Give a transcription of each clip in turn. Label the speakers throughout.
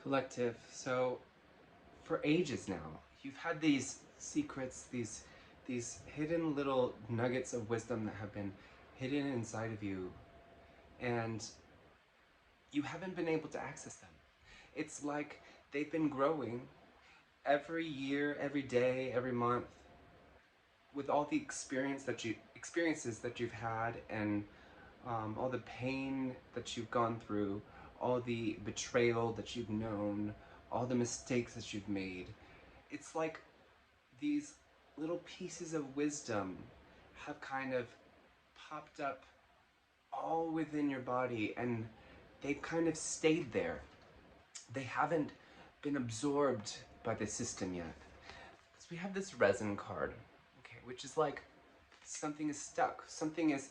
Speaker 1: Collective. So for ages now, you've had these secrets, these hidden little nuggets of wisdom that have been hidden inside of you, and you haven't been able to access them. It's like they've been growing every year, every day, every month, with all the experiences that you've had, and all the pain that you've gone through, all the betrayal that you've known, all the mistakes that you've made. It's like these little pieces of wisdom have kind of popped up all within your body, and they've kind of stayed there. They haven't been absorbed by the system yet. Because we have this resin card, okay, which is like something is stuck. Something is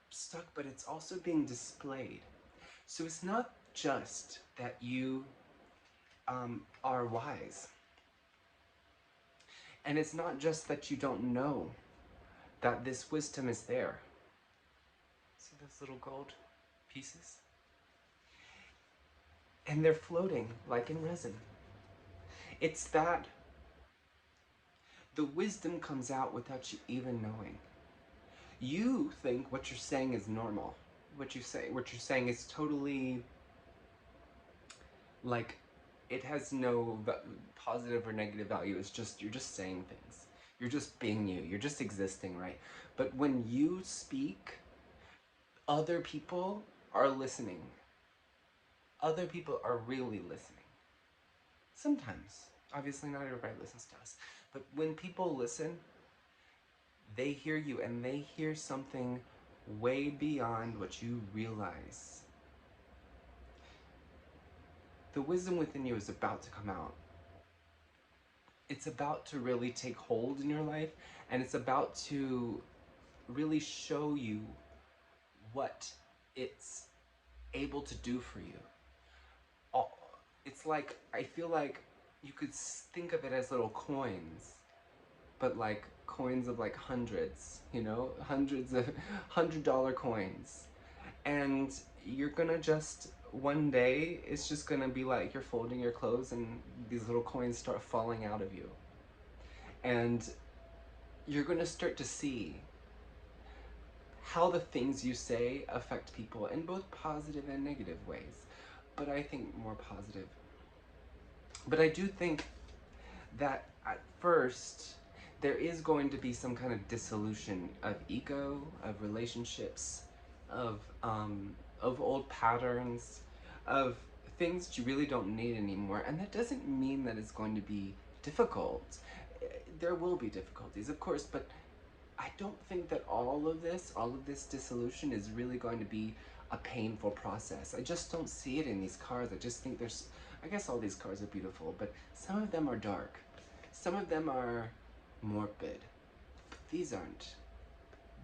Speaker 1: stuck, but it's also being displayed. So it's not just that you are wise. And it's not just that you don't know that this wisdom is there. See those little gold pieces? And they're floating like in resin. It's that the wisdom comes out without you even knowing. You think what you're saying is normal. What you're saying is totally like it has no positive or negative value. It's just you're just saying things. You're just being you. You're just existing, right? But when you speak, other people are listening. Other people are really listening. Sometimes. Obviously not everybody listens to us. But when people listen, they hear you, and they hear something way beyond what you realize. The wisdom within you is about to come out. It's about to really take hold in your life, and it's about to really show you what it's able to do for you. It's like, I feel like you could think of it as little coins, but like coins of like hundreds, hundreds of $100 coins. And you're gonna just, one day, it's just gonna be like you're folding your clothes and these little coins start falling out of you. And you're gonna start to see how the things you say affect people in both positive and negative ways. But I think more positive. But I do think that at first, there is going to be some kind of dissolution of ego, of relationships, of old patterns, of things that you really don't need anymore. And that doesn't mean that it's going to be difficult. There will be difficulties, of course, but I don't think that all of this dissolution is really going to be a painful process. I just don't see it in these cards. I just think I guess all these cards are beautiful, but some of them are dark. Some of them are morbid. But these aren't.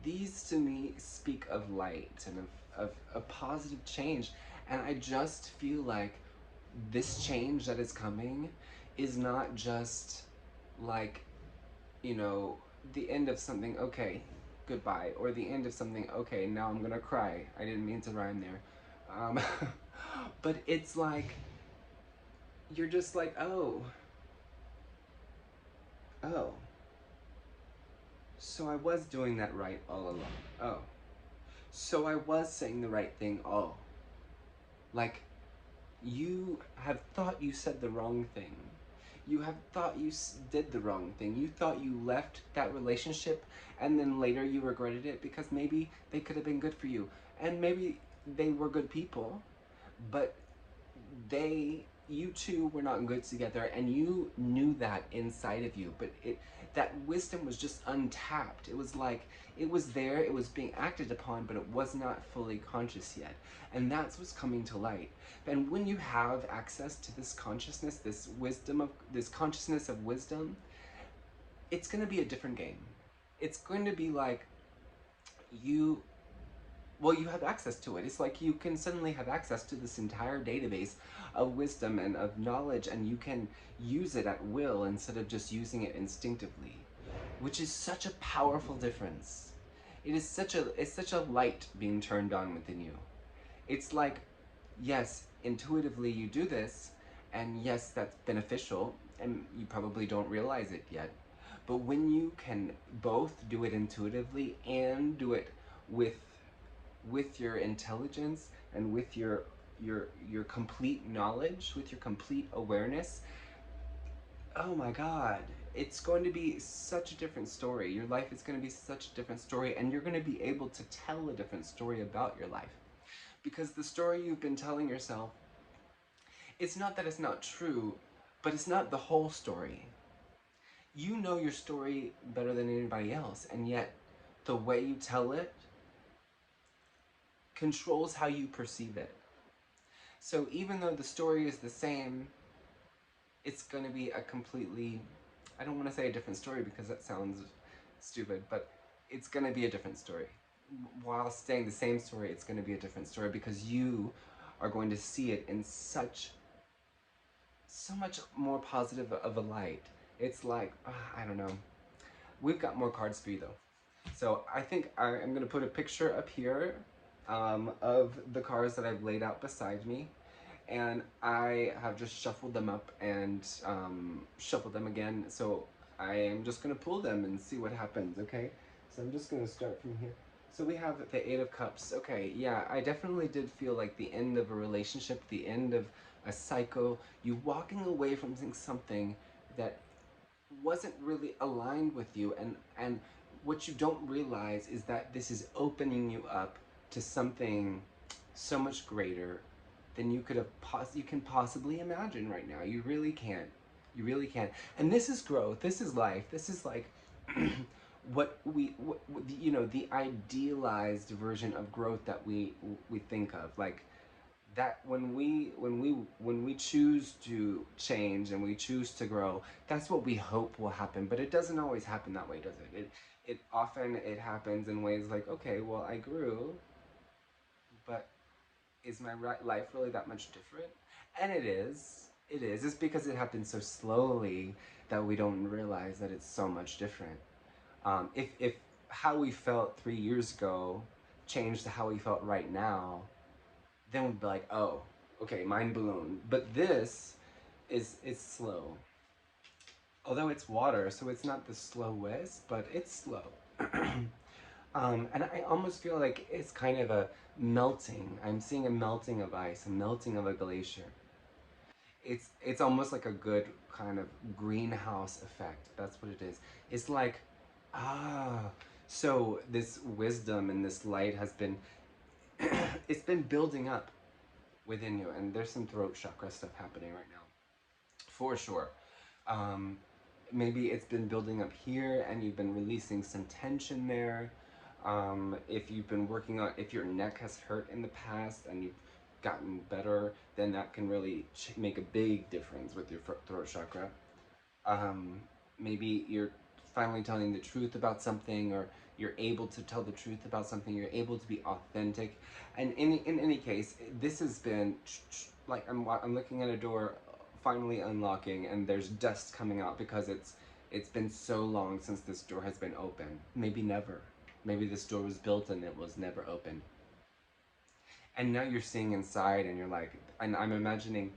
Speaker 1: These to me speak of light and of a positive change. And I just feel like this change that is coming is not just like, the end of something, okay, goodbye, or the end of something, okay, now I'm gonna cry. I didn't mean to rhyme there. But it's like, you're just like, oh, so I was doing that right all along. Oh, so I was saying the right thing. Oh, like, you have thought you said the wrong thing. You have thought you did the wrong thing. You thought you left that relationship, and then later you regretted it because maybe they could have been good for you. And maybe they were good people, but you two were not good together, and you knew that inside of you, but that wisdom was just untapped. It was like, it was there, it was being acted upon, but it was not fully conscious yet. And that's what's coming to light. And when you have access to this consciousness, this consciousness of wisdom, it's going to be a different game. It's going to be like, you you have access to it. It's like you can suddenly have access to this entire database of wisdom and of knowledge, and you can use it at will instead of just using it instinctively, which is such a powerful difference. It's such a light being turned on within you. It's like, yes, intuitively you do this, And yes, that's beneficial, and you probably don't realize it yet. But when you can both do it intuitively and do it with your intelligence and with your complete knowledge, with your complete awareness, oh my god, it's going to be such a different story. Your life is going to be such a different story, and you're going to be able to tell a different story about your life. Because the story you've been telling yourself, it's not that it's not true, but it's not the whole story. You know your story better than anybody else, and yet the way you tell it controls how you perceive it. So even though the story is the same, it's going to be a completely, I don't want to say a different story because that sounds stupid, but it's going to be a different story. While staying the same story, it's going to be a different story because you are going to see it in so much more positive of a light. It's like, I don't know. We've got more cards for you though. So I think I'm going to put a picture up here of the cards that I've laid out beside me. And I have just shuffled them up and shuffled them again. So I am just going to pull them and see what happens, okay? So I'm just going to start from here. So we have the Eight of Cups. Okay, yeah, I definitely did feel like the end of a relationship, the end of a cycle, you walking away from something that wasn't really aligned with you, and what you don't realize is that this is opening you up to something so much greater than you could have you can possibly imagine right now. You really can't. You really can't. And this is growth. This is life. This is like you know, the idealized version of growth that we think of, like that when we choose to change and we choose to grow, that's what we hope will happen. But it doesn't always happen that way, does it? It often it happens in ways like, okay, well, I grew, but is my life really that much different? And it is. It is. It's because it happens so slowly that we don't realize that it's so much different. If how we felt 3 years ago changed to how we felt right now, then we'd be like, oh, okay, mind blown. But this is slow. Although it's water, so it's not the slowest, but it's slow. And I almost feel like it's kind of a melting. I'm seeing a melting of ice, a melting of a glacier. It's almost like a good kind of greenhouse effect. That's what it is. It's like, ah, so this wisdom and this light has been, it's been building up within you, and there's some throat chakra stuff happening right now, for sure. Um, Maybe it's been building up here, and you've been releasing some tension there. If you've been working on, if your neck has hurt in the past and you've gotten better, then that can really make a big difference with your throat chakra. um, Maybe you're finally telling the truth about something, or you're able to tell the truth about something, you're able to be authentic. And in any case, this has been like, I'm looking at a door finally unlocking, and there's dust coming out because it's been so long since this door has been open. Maybe never. Maybe this door was built and it was never open. And now you're seeing inside, and you're like, and I'm imagining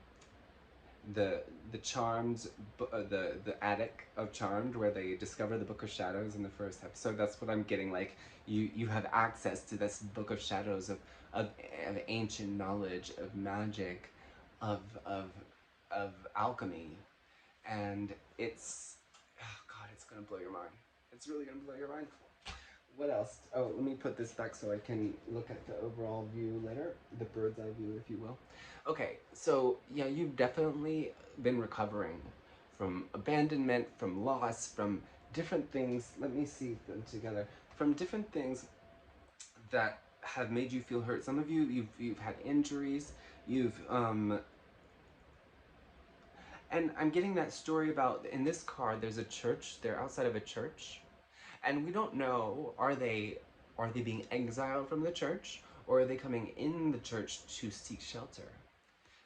Speaker 1: the the Charmed, the attic of Charmed, where they discover the Book of Shadows in the first episode. That's what I'm getting. Like, you have access to this Book of Shadows of ancient knowledge, of magic, of of of alchemy, and it's, oh god, it's gonna blow your mind. It's really gonna blow your mind. What else? Oh, let me put this back so I can look at the overall view later, the bird's eye view, if you will. Okay, so yeah, you've definitely been recovering from abandonment, from loss, from different things. Let me see them together. From different things that have made you feel hurt. Some of you, you've had injuries. You've and I'm getting that story about, in this card, there's a church. They're outside of a church, and we don't know, are they being exiled from the church, or are they coming in the church to seek shelter?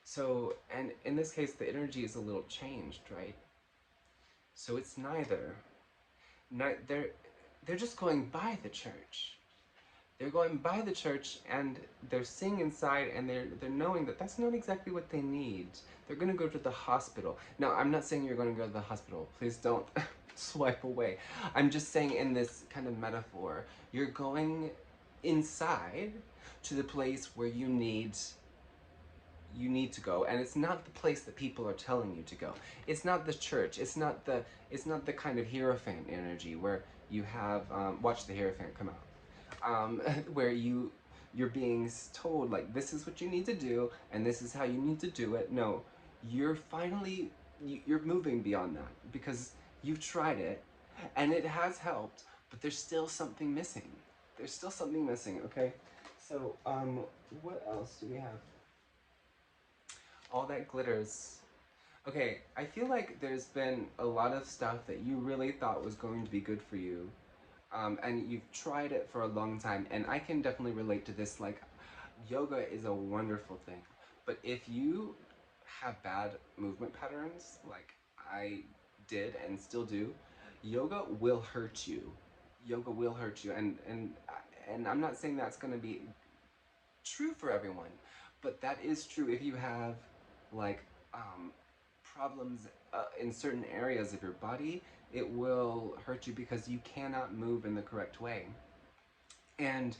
Speaker 1: So, and in this case, the energy is a little changed, right? So it's neither. They're just going by the church, They're going by the church and they're seeing inside, and they're knowing that that's not exactly what they need. They're going to go to the hospital. Now, I'm not saying you're going to go to the hospital. Please don't swipe away. I'm just saying, in this kind of metaphor, you're going inside to the place where you need to go, and it's not the place that people are telling you to go. It's not the church. It's not the kind of hierophant energy where you have watch the hierophant come out, where you're being told, like, this is what you need to do and this is how you need to do it. No, you're finally you're moving beyond that because you've tried it and it has helped, but there's still something missing. There's still something missing. Okay, so what else do we have? All that glitters. Okay, I feel like there's been a lot of stuff that you really thought was going to be good for you, and you've tried it for a long time, and I can definitely relate to this. Like, yoga is a wonderful thing, but if you have bad movement patterns, like I did and still do, yoga will hurt you. Yoga will hurt you, and I'm not saying that's going to be true for everyone, but that is true if you have like problems in certain areas of your body. It will hurt you because you cannot move in the correct way. And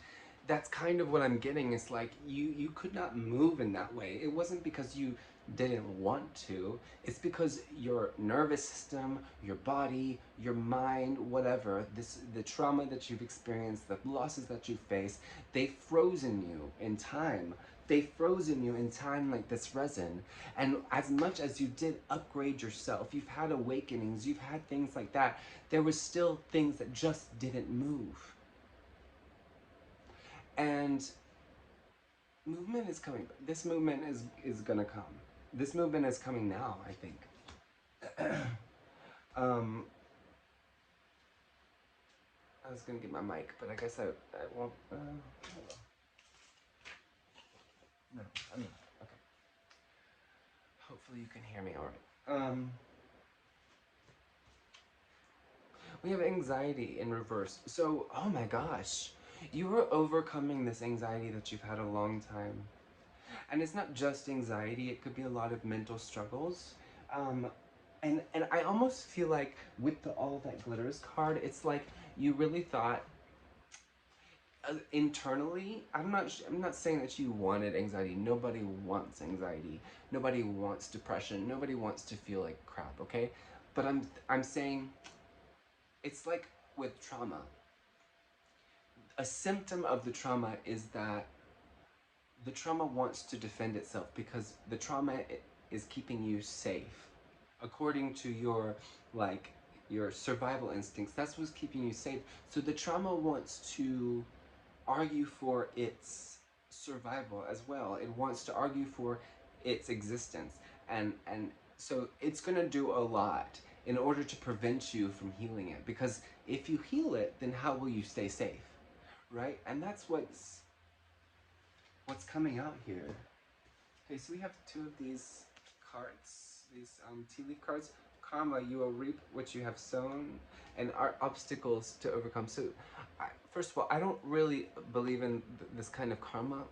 Speaker 1: that's kind of what I'm getting. It's like you could not move in that way. It wasn't because you didn't want to. It's because your nervous system, your body, your mind, whatever, the trauma that you've experienced, the losses that you face, they've frozen you in time. They've frozen you in time like this resin. And as much as you did upgrade yourself, you've had awakenings, you've had things like that, there was still things that just didn't move. And movement is coming. This movement is gonna come. This movement is coming now, I think. um, I was gonna get my mic, but I guess I won't. No, I'm not. Okay. Hopefully you can hear me all right. We have anxiety in reverse. So, oh my gosh, you are overcoming this anxiety that you've had a long time. And it's not just anxiety, it could be a lot of mental struggles. Um, and I almost feel like with the all that glitters card, it's like you really thought internally. I'm not saying that you wanted anxiety. Nobody wants anxiety. Nobody wants depression. Nobody wants to feel like crap. Okay, but I'm saying it's like with trauma. A symptom of the trauma is that the trauma wants to defend itself because the trauma is keeping you safe. According to your like your survival instincts, that's what's keeping you safe. So the trauma wants to argue for its survival as well. It wants to argue for its existence. And so it's going to do a lot in order to prevent you from healing it, because if you heal it, then how will you stay safe? Right? And that's what's coming out here. Okay, so we have two of these cards, these tea leaf cards. Karma, you will reap what you have sown, and are obstacles to overcome. So, first of all, I don't really believe in this kind of karma.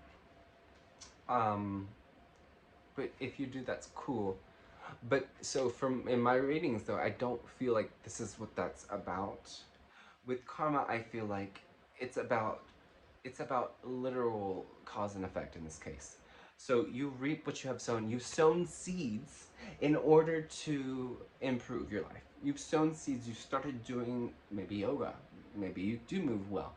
Speaker 1: Um, but if you do, that's cool. But so from in my readings, though, I don't feel like this is what that's about. With karma, I feel like it's about it's about literal cause and effect in this case. So you reap what you have sown. You've sown seeds in order to improve your life. You've sown seeds. You started doing maybe yoga. Maybe you do move well.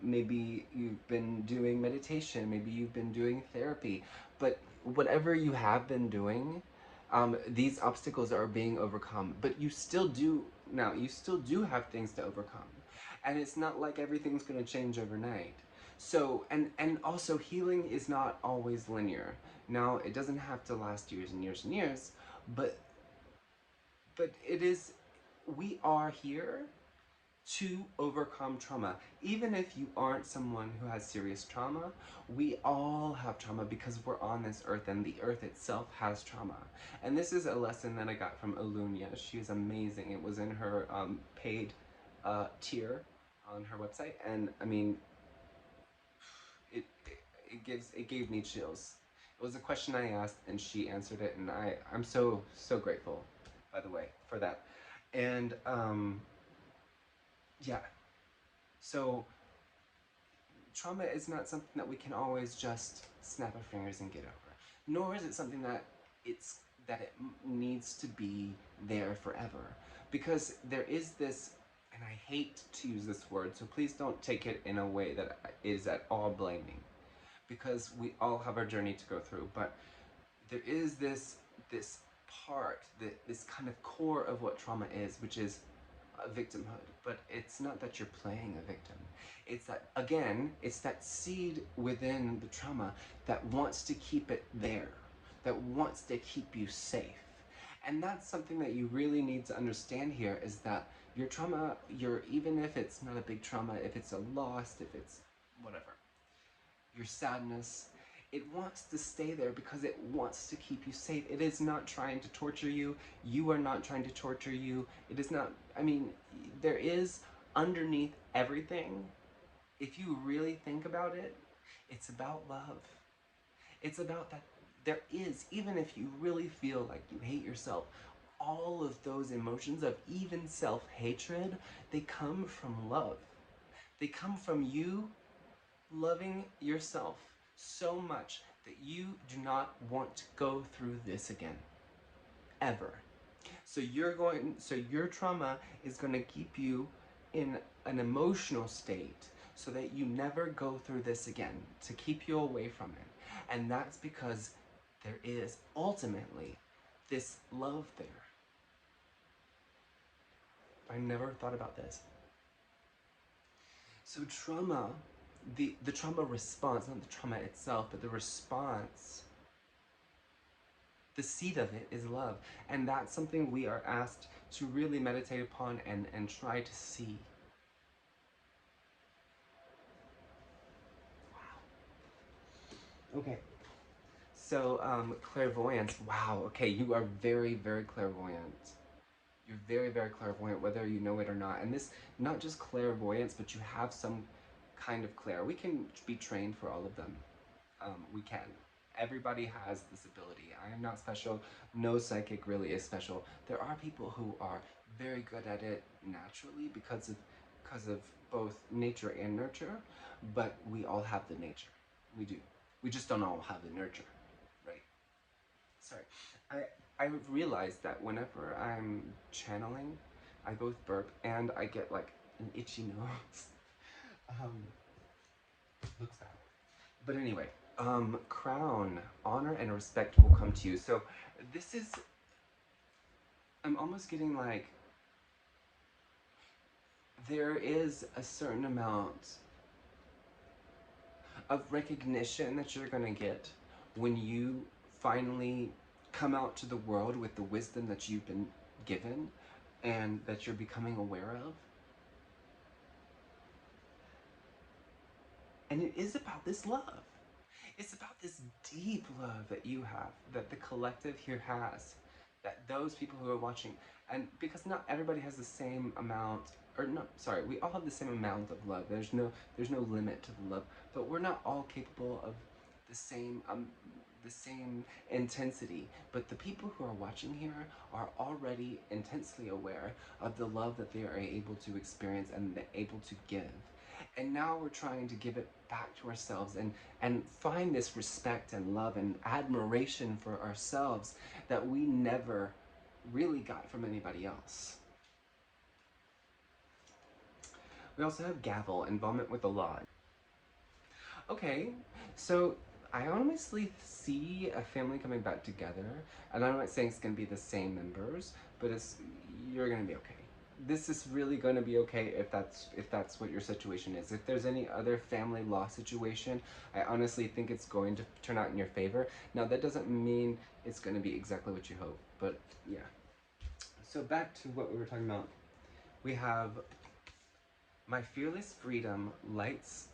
Speaker 1: Maybe you've been doing meditation. Maybe you've been doing therapy. But whatever you have been doing, these obstacles are being overcome. But you still do now. You still do have things to overcome, and it's not like everything's going to change overnight. So, and also healing is not always linear. Now, it doesn't have to last years and years and years, but it is. We are here to overcome trauma. Even if you aren't someone who has serious trauma, we all have trauma because we're on this earth, and the earth itself has trauma. And this is a lesson that I got from Alunia. She's amazing. It was in her paid tier on her website, and I mean, it gave me chills. It was a question I asked and she answered it, and I'm so grateful, by the way, for that. And yeah, so trauma is not something that we can always just snap our fingers and get over. Nor is it something that it's it needs to be there forever. Because there is this, and I hate to use this word, so please don't take it in a way that is at all blaming. Because we all have our journey to go through, but there is this part, this kind of core of what trauma is, which is victimhood. But it's not that you're playing a victim. It's that, again, it's that seed within the trauma that wants to keep it there, that wants to keep you safe. And that's something that you really need to understand here, is that your trauma, even if it's not a big trauma, if it's a loss, if it's whatever, your sadness, it wants to stay there because it wants to keep you safe. It is not trying to torture you. You are not trying to torture you. It is not, I mean, there is underneath everything, if you really think about it, it's about love. It's about that there is, even if you really feel like you hate yourself, all of those emotions of even self-hatred, they come from love. They come from you loving yourself so much that you do not want to go through this again, ever. So your trauma is going to keep you in an emotional state so that you never go through this again, to keep you away from it. And that's because there is ultimately this love there. I never thought about this. So trauma, the trauma response, not the trauma itself, but the response, the seed of it is love. And that's something we are asked to really meditate upon and try to see. Wow. Okay. So, clairvoyance. Wow. Okay, you are very, very clairvoyant. You're very, very clairvoyant, whether you know it or not. And this, not just clairvoyance, but you have some kind of clair. We can be trained for all of them. We can. Everybody has this ability. I am not special. No psychic really is special. There are people who are very good at it naturally because of both nature and nurture, but we all have the nature. We do. We just don't all have the nurture, right? Sorry. I've realized that whenever I'm channeling, I both burp and I get like an itchy nose. um, looks bad. But anyway, crown, honor and respect will come to you. So this is, I'm almost getting like, there is a certain amount of recognition that you're gonna get when you finally come out to the world with the wisdom that you've been given and that you're becoming aware of. And it is about this love. It's about this deep love that you have, that the collective here has, that those people who are watching, and because not everybody has the same amount, or no, sorry, we all have the same amount of love. There's no limit to the love, but we're not all capable of the same intensity. But the people who are watching here are already intensely aware of the love that they are able to experience and able to give. And now we're trying to give it back to ourselves and find this respect and love and admiration for ourselves that we never really got from anybody else. We also have gavel, involvement with the law. Okay, so I honestly see a family coming back together, and I'm not saying it's going to be the same members, but you're going to be okay. This is really going to be okay if that's what your situation is. If there's any other family law situation, I honestly think it's going to turn out in your favor. Now, that doesn't mean it's going to be exactly what you hope, but yeah. So back to what we were talking about. We have my fearless freedom lights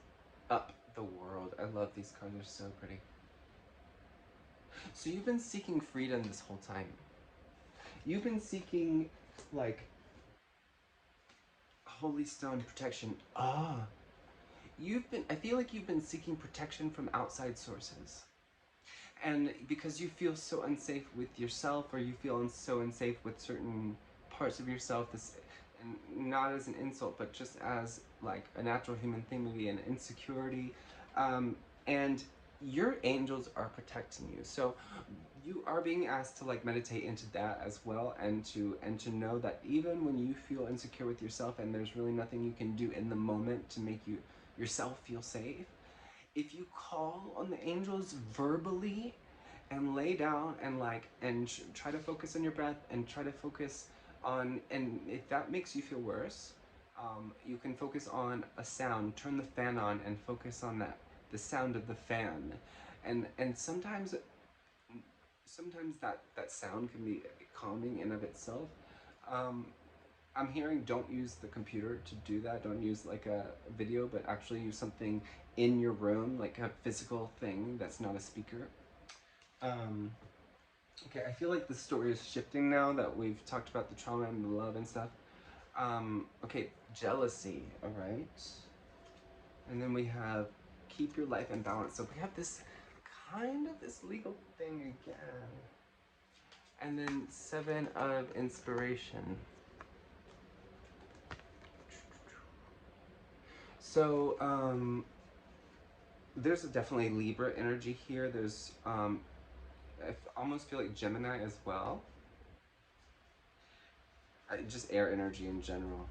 Speaker 1: up the world. I love these cards, they're so pretty. So you've been seeking freedom this whole time. You've been seeking, like, holy stone protection. I feel like you've been seeking protection from outside sources. And because you feel so unsafe with yourself, or you feel so unsafe with certain parts of yourself, this, and not as an insult, but just as like a natural human thing, maybe an insecurity, and your angels are protecting you. So you are being asked to like meditate into that as well, and to know that even when you feel insecure with yourself and there's really nothing you can do in the moment to make you yourself feel safe, if you call on the angels verbally and lay down and try to focus on your breath and try to focus on, and if that makes you feel worse, you can focus on a sound, turn the fan on and focus on that, the sound of the fan, and sometimes that sound can be calming in of itself. um, I'm hearing don't use the computer to do that. Don't use like a video, but actually use something in your room, like a physical thing that's not a speaker. Um, okay, I feel like the story is shifting now that we've talked about the trauma and the love and stuff. Okay, jealousy, all right? And then we have keep your life in balance. So we have this kind of this legal thing again. And then 7 of inspiration. So, there's definitely Libra energy here. There's, I almost feel like Gemini as well. Just air energy in general.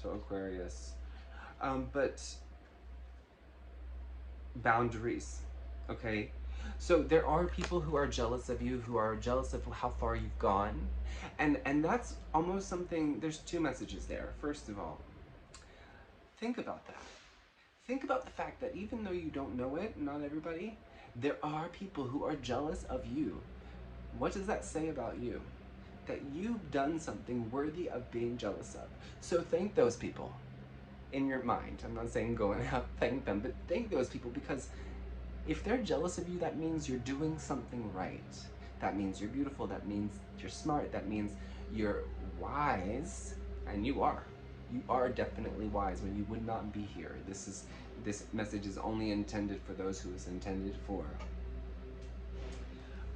Speaker 1: So Aquarius. But boundaries, okay? So there are people who are jealous of you, who are jealous of how far you've gone. And that's almost something, there's 2 messages there. First of all, think about that. Think about the fact that even though you don't know it, not everybody, there are people who are jealous of you. What does that say about you? That you've done something worthy of being jealous of. So thank those people in your mind. I'm not saying go and have thank them, but thank those people, because if they're jealous of you, that means you're doing something right. That means you're beautiful. That means you're smart. That means you're wise, and you are. You are definitely wise, when you would not be here. This message is only intended for those who it's intended for.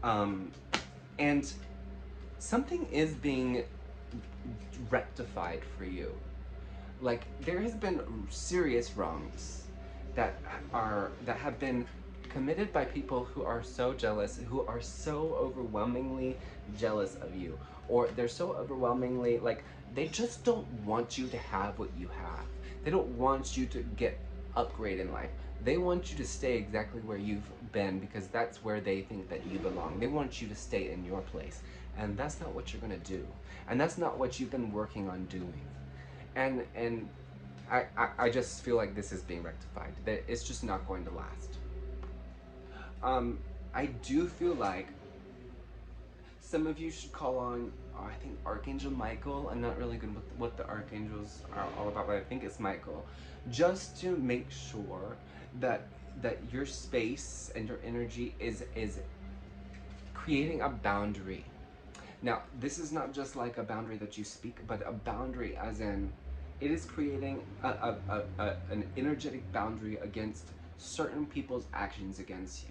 Speaker 1: Um, and something is being rectified for you. Like, there has been serious wrongs that have been committed by people who are so jealous, who are so overwhelmingly jealous of you, or they're so overwhelmingly like they just don't want you to have what you have. They don't want you to get upgrade in life. They want you to stay exactly where you've been, because that's where they think that you belong. They want you to stay in your place, and that's not what you're going to do, and that's not what you've been working on doing. And I just feel like this is being rectified, that it's just not going to last. I do feel like some of you should call on, I think, Archangel Michael. I'm not really good with what the archangels are all about, but I think it's Michael, just to make sure that your space and your energy is creating a boundary. Now, this is not just like a boundary that you speak, but a boundary as in it is creating an energetic boundary against certain people's actions against you.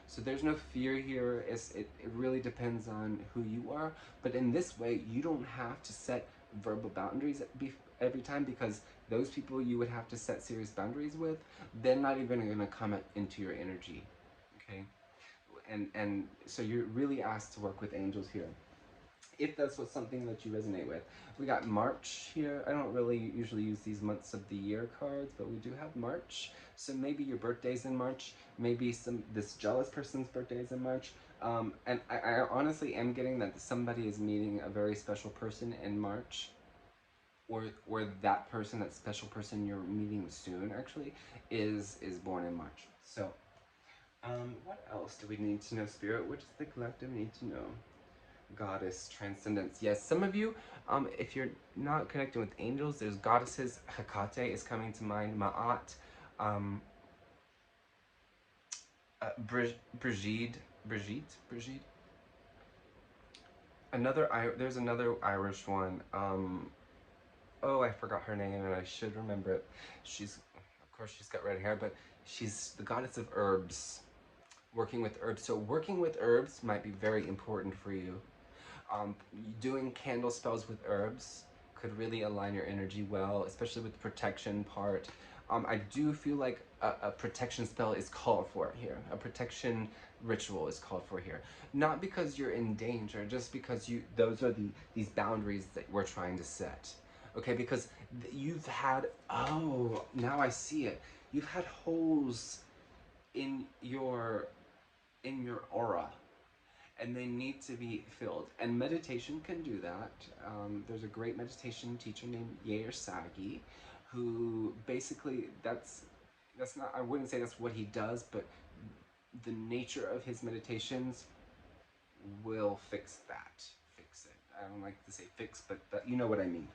Speaker 1: So there's no fear here. It really depends on who you are. But in this way, you don't have to set verbal boundaries every time, because those people you would have to set serious boundaries with, they're not even going to come into your energy. Okay? And so you're really asked to work with angels here, if that's what's something that you resonate with. We got March here. I don't really usually use these months of the year cards, but we do have March. So maybe your birthday's in March. Maybe this jealous person's birthday is in March. And I honestly am getting that somebody is meeting a very special person in March. Or that person, that special person you're meeting soon, actually, is born in March. So, what else do we need to know, Spirit? What does the collective need to know? Goddess, transcendence. Yes, some of you, if you're not connecting with angels, there's goddesses. Hecate is coming to mind. Ma'at, um, Brigitte. There's another Irish one. Oh, I forgot her name, and I should remember it. She's, of course, she's got red hair, but she's the goddess of herbs, working with herbs. So working with herbs might be very important for you. Um, Doing candle spells with herbs could really align your energy well, especially with the protection part. I do feel like a protection spell is called for here. A protection ritual is called for here. Not because you're in danger, just because those are these boundaries that we're trying to set. Okay, because you've had, oh, now I see it. You've had holes in your aura, and they need to be filled. And meditation can do that. There's a great meditation teacher named Yair Sagi, who basically that's not, I wouldn't say that's what he does, but the nature of his meditations will fix that. Fix it. I don't like to say fix, but you know what I mean.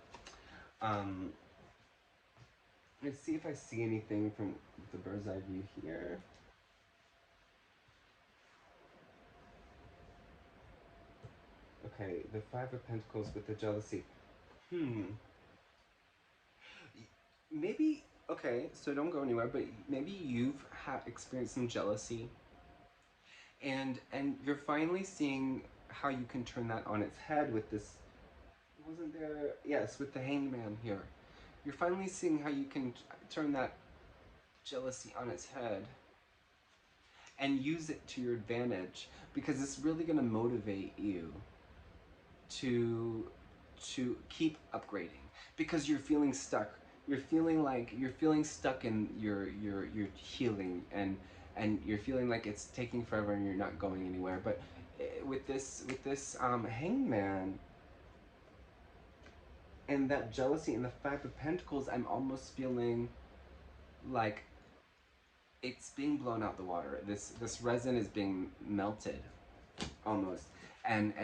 Speaker 1: Um, let's see if I see anything from the bird's eye view here. Okay, the Five of Pentacles with the jealousy. Hmm. Maybe, okay, so don't go anywhere, but maybe you've experienced some jealousy, and you're finally seeing how you can turn that on its head with this, wasn't there, yes, with the hangman here. You're finally seeing how you can turn that jealousy on its head and use it to your advantage, because it's really going to motivate you to keep upgrading, because you're feeling stuck. You're feeling stuck in your healing, and you're feeling like it's taking forever and you're not going anywhere. But with this hangman and that jealousy and the Five of Pentacles, I'm almost feeling like it's being blown out the water. This resin is being melted almost, and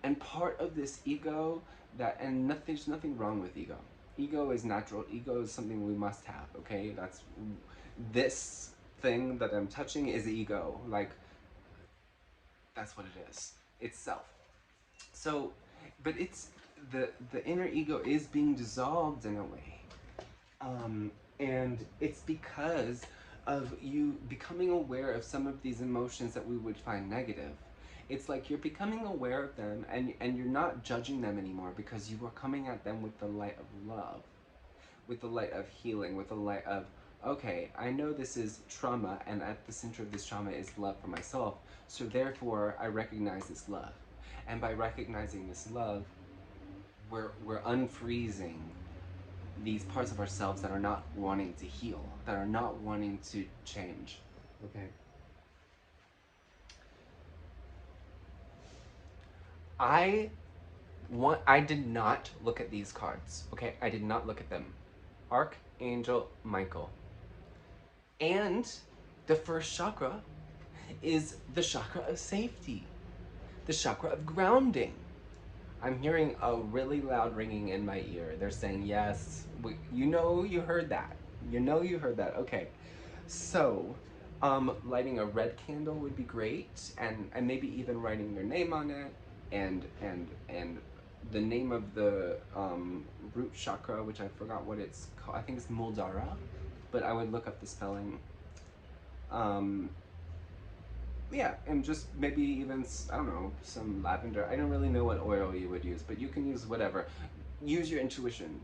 Speaker 1: and part of this ego, that, and nothing, there's nothing wrong with ego. Ego is natural. Ego is something we must have. Okay, that's this thing that I'm touching is ego. Like, that's what it is. It's self. So, but it's the inner ego is being dissolved in a way, and it's because of you becoming aware of some of these emotions that we would find negative. It's like you're becoming aware of them, and you're not judging them anymore, because you are coming at them with the light of love, with the light of healing, with the light of, okay, I know this is trauma, and at the center of this trauma is love for myself, so therefore I recognize this love. And by recognizing this love, we're unfreezing these parts of ourselves that are not wanting to heal, that are not wanting to change. Okay. I I did not look at these cards. Okay, I did not look at them. Archangel Michael. And the first chakra is the chakra of safety, the chakra of grounding. I'm hearing a really loud ringing in my ear. They're saying, yes, you know you heard that. You know you heard that. Okay. So, lighting a red candle would be great, and maybe even writing your name on it, and the name of the root chakra, which I forgot what it's called. I think it's Muldara, but I would look up the spelling. Um, yeah, and just maybe even, I don't know, some lavender. I don't really know what oil you would use, but you can use whatever. Use your intuition.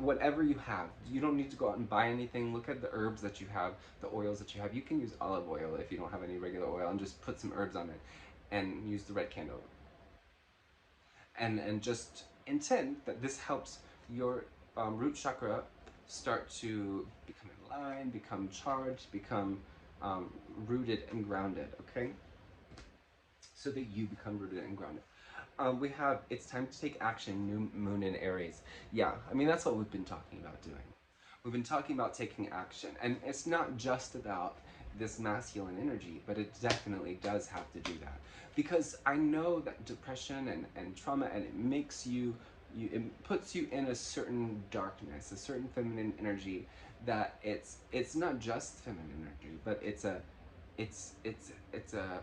Speaker 1: Whatever you have. You don't need to go out and buy anything. Look at the herbs that you have, the oils that you have. You can use olive oil if you don't have any regular oil, and just put some herbs on it, and use the red candle. And just intend that this helps your root chakra start to become in line, become charged, become rooted and grounded, okay? So that you become rooted and grounded. We have, it's time to take action, new moon in Aries. Yeah, I mean, that's what we've been talking about doing. We've been talking about taking action. And it's not just about this masculine energy, but it definitely does have to do that. Because I know that depression and trauma, and it makes it puts you in a certain darkness, a certain feminine energy, that it's not just feminine energy, but it's a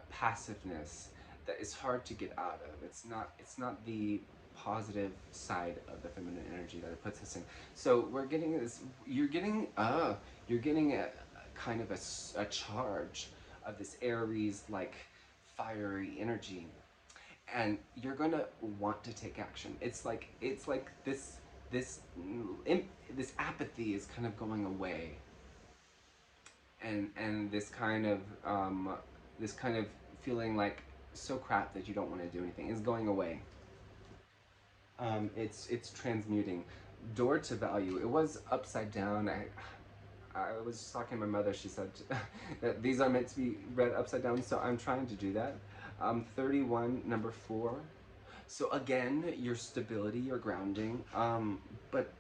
Speaker 1: passiveness that is hard to get out of. It's not the positive side of the feminine energy that it puts us in. So we're getting this. You're getting a kind of a charge of this Aries like fiery energy, and you're gonna want to take action. It's like this this apathy is kind of going away, and this kind of feeling like so crap that you don't want to do anything is going away. It's transmuting. Door to value. It was upside down. I was talking to my mother. She said that these are meant to be read upside down, so I'm trying to do that. 31, number 4. So again, your stability, your grounding. But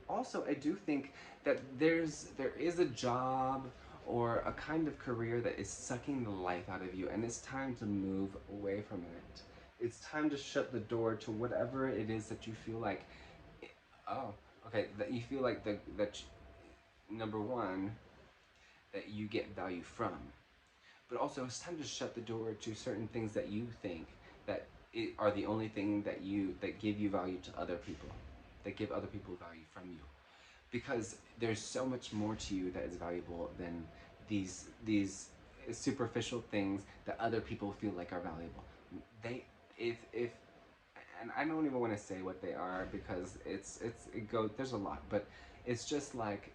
Speaker 1: also, I do think that there is a job or a kind of career that is sucking the life out of you, and it's time to move away from it. It's time to shut the door to whatever it is that you feel like. Oh, okay. That you feel like number one, that you get value from, but also it's time to shut the door to certain things that you think that are the only thing that give you value to other people, that give other people value from you, because there's so much more to you that is valuable than these superficial things that other people feel like are valuable. They if and I don't even want to say what they are because it goes, there's a lot, but it's just like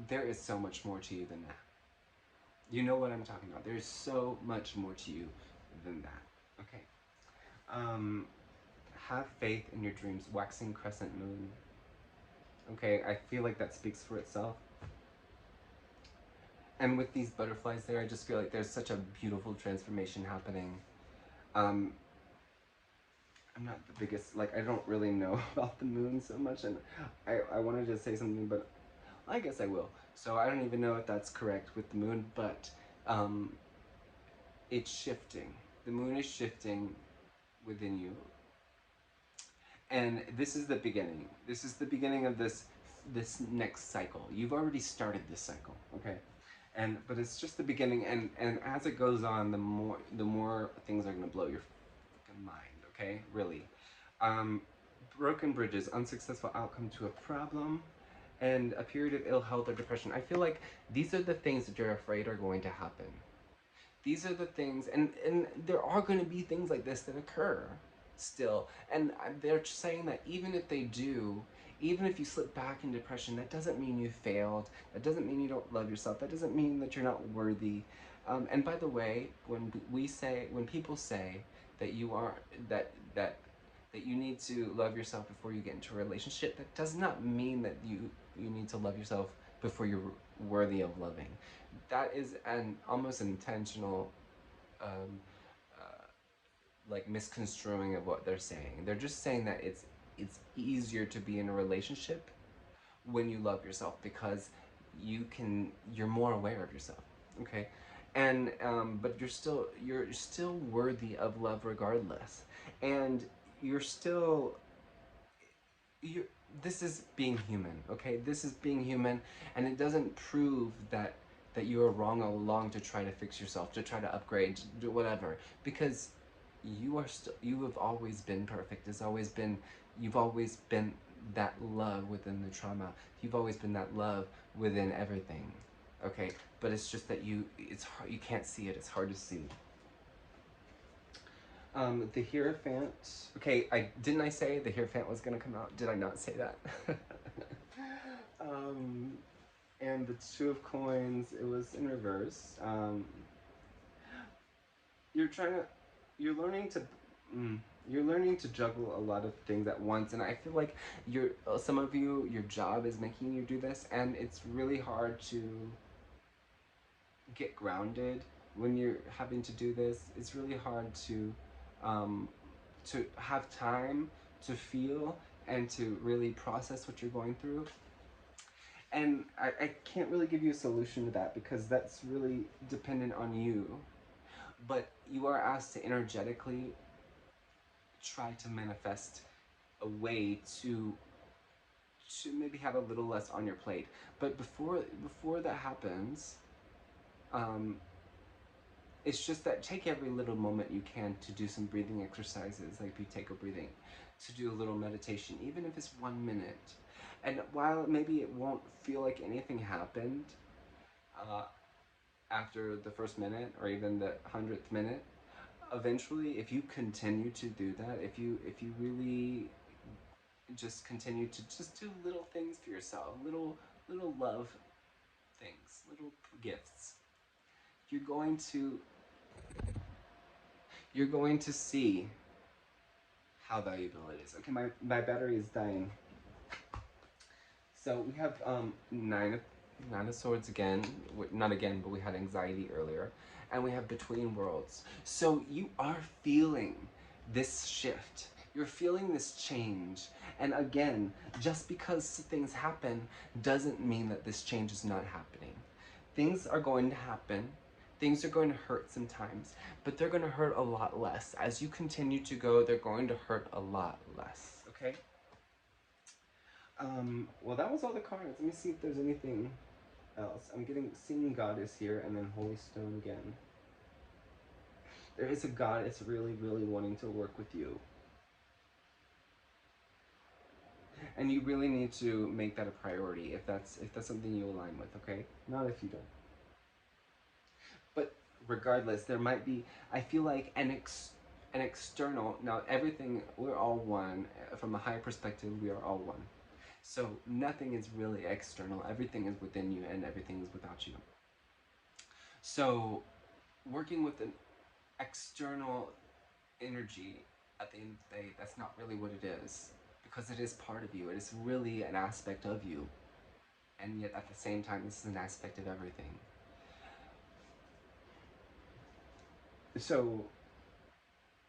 Speaker 1: there is so much more to you than that. You know what I'm talking about. There's so much more to you than that. Okay. Um, have faith in your dreams. Waxing crescent moon. Okay, I feel like that speaks for itself. And with these butterflies there, I just feel like there's such a beautiful transformation happening. Um, I'm not the biggest, like, I don't really know about the moon so much, and I wanted to say something, but I guess I will. So I don't even know if that's correct with the moon, but um, it's shifting. The moon is shifting within you, and this is the beginning. This is the beginning of this next cycle. You've already started this cycle, okay? And but it's just the beginning, and as it goes on, the more things are gonna blow your fucking mind, okay? Really. Um, broken bridges, unsuccessful outcome to a problem, and a period of ill health or depression. I feel like these are the things that you're afraid are going to happen. These are the things, and there are going to be things like this that occur still, and they're saying that even if they do, even if you slip back in depression, that doesn't mean you failed, that doesn't mean you don't love yourself, that doesn't mean that you're not worthy. And by the way, when people say that you are that you need to love yourself before you get into a relationship, that does not mean that you need to love yourself before you're worthy of loving. That is an almost intentional um, uh, like misconstruing of what they're saying. They're just saying that it's easier to be in a relationship when you love yourself because you're more aware of yourself. Okay. And but you're still worthy of love regardless, and you're still you this is being human. Okay, this is being human, and it doesn't prove that you are wrong all along to try to fix yourself, to try to upgrade, to do whatever, because you have always been perfect. You've always been that love within the trauma. You've always been that love within everything. Okay, but it's just that it's hard, you can't see it. It's hard to see. The Hierophant. Okay, I say the Hierophant was gonna come out? Did I not say that? um, and the Two of Coins. It was in reverse. You're trying to, you're learning to, mm, you're learning to juggle a lot of things at once, and I feel like some of you, your job is making you do this, and it's really hard to get grounded when you're having to do this. It's really hard um, to have time to feel and to really process what you're going through. And I can't really give you a solution to that because that's really dependent on you. But you are asked to energetically try to manifest a way to maybe have a little less on your plate. But before that happens, um, It's just that take every little moment you can to do some breathing exercises, like buteyko breathing, to do a little meditation, even if it's 1 minute. And while maybe it won't feel like anything happened uh, after the first minute or even the 100th minute, eventually, if you continue to do that, if you really just continue to just do little things for yourself, little love things, little gifts, you're going to see how valuable it is. Okay, my battery is dying. So we have nine of swords again. Not again, but we had anxiety earlier, and we have between worlds. So you are feeling this shift. You're feeling this change. And again, just because things happen doesn't mean that this change is not happening. Things are going to happen. Things are going to hurt sometimes, but they're going to hurt a lot less. As you continue to go, they're going to hurt a lot less, okay? Well, that was all the cards. Let me see if there's anything else. I'm seeing Goddess here, and then Holy Stone again. There is a Goddess really, really wanting to work with you. And you really need to make that a priority if that's something you align with, okay? Not if you don't. But regardless, there might be, I feel like an external, now everything, we're all one. From a higher perspective, we are all one. So nothing is really external. Everything is within you and everything is without you. So working with an external energy, at the end of the day, that's not really what it is, because it is part of you. It is really an aspect of you. And yet at the same time, this is an aspect of everything. So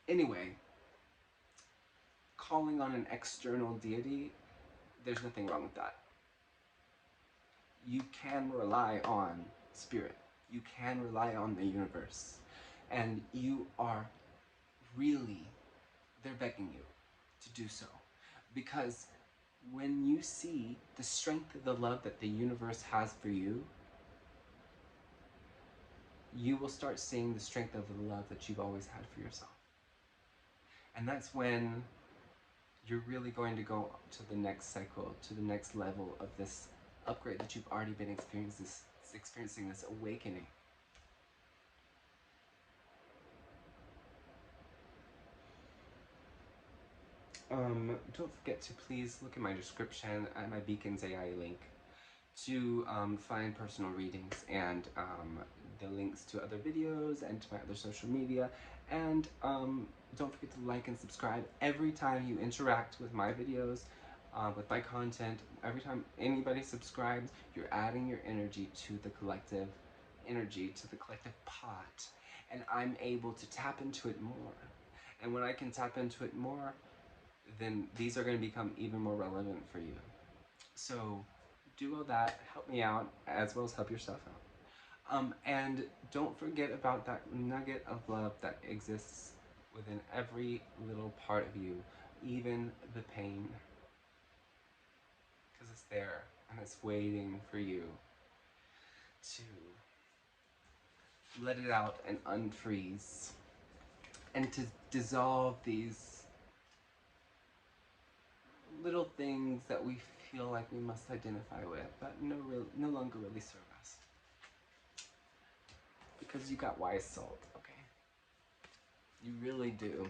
Speaker 1: anyway, calling on an external deity, there's nothing wrong with that. You can rely on spirit. You can rely on the universe. And you are really, they're begging you to do so. Because when you see the strength of the love that the universe has for you, you will start seeing the strength of the love that you've always had for yourself. And that's when you're really going to go to the next cycle, to the next level of this upgrade that you've already been experiencing this awakening. Don't forget to please look at my description at my Beacons AI link to find personal readings and the links to other videos and to my other social media. And don't forget to like and subscribe. Every time you interact with my videos, with my content, every time anybody subscribes, you're adding your energy to the collective energy, to the collective pot. And I'm able to tap into it more. And when I can tap into it more, then these are going to become even more relevant for you. So do all that, help me out, as well as help yourself out. And don't forget about that nugget of love that exists within every little part of you, even the pain. Because it's there, and it's waiting for you to let it out and unfreeze, and to dissolve these little things that we feel like we must identify with, but no longer really serve us. Because you got wise salt, okay? You really do.